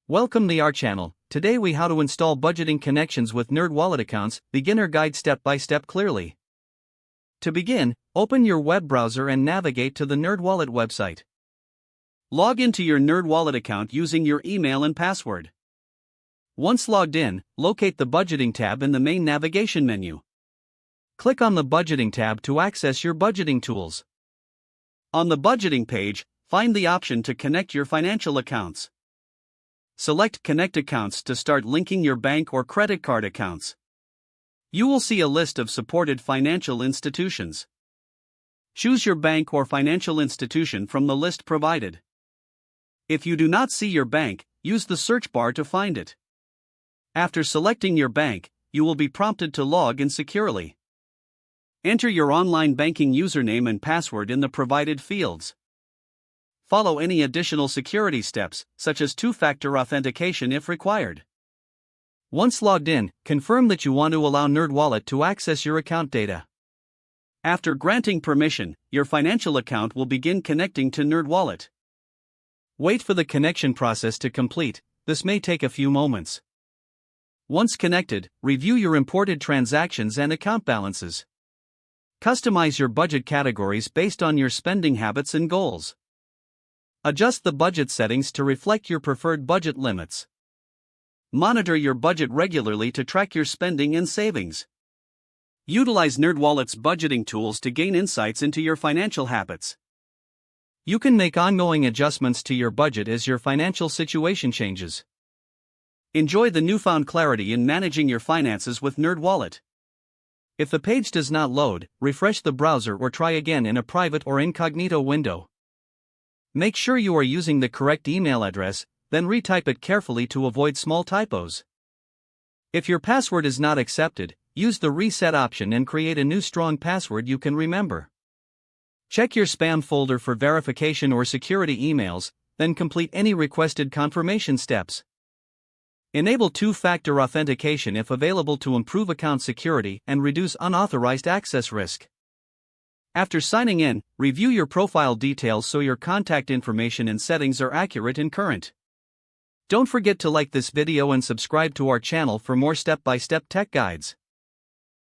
Welcome to our channel. Today we how to install budgeting connections with NerdWallet accounts, beginner guide step by step clearly. To begin, open your web browser and navigate to the NerdWallet website. Log into your NerdWallet account using your email and password. Once logged in, locate the budgeting tab in the main navigation menu. Click on the budgeting tab to access your budgeting tools. On the budgeting page, find the option to connect your financial accounts. Select Connect Accounts to start linking your bank or credit card accounts. You will see a list of supported financial institutions. Choose your bank or financial institution from the list provided. If you do not see your bank, use the search bar to find it. After selecting your bank, you will be prompted to log in securely. Enter your online banking username and password in the provided fields. Follow any additional security steps, such as two-factor authentication if required. Once logged in, confirm that you want to allow NerdWallet to access your account data. After granting permission, your financial account will begin connecting to NerdWallet. Wait for the connection process to complete. This may take a few moments. Once connected, review your imported transactions and account balances. Customize your budget categories based on your spending habits and goals. Adjust the budget settings to reflect your preferred budget limits. Monitor your budget regularly to track your spending and savings. Utilize NerdWallet's budgeting tools to gain insights into your financial habits. You can make ongoing adjustments to your budget as your financial situation changes. Enjoy the newfound clarity in managing your finances with NerdWallet. If the page does not load, refresh the browser or try again in a private or incognito window. Make sure you are using the correct email address, then retype it carefully to avoid small typos. If your password is not accepted, use the reset option and create a new strong password you can remember. Check your spam folder for verification or security emails, then complete any requested confirmation steps. Enable two-factor authentication if available to improve account security and reduce unauthorized access risk. After signing in, review your profile details so your contact information and settings are accurate and current. Don't forget to like this video and subscribe to our channel for more step-by-step tech guides.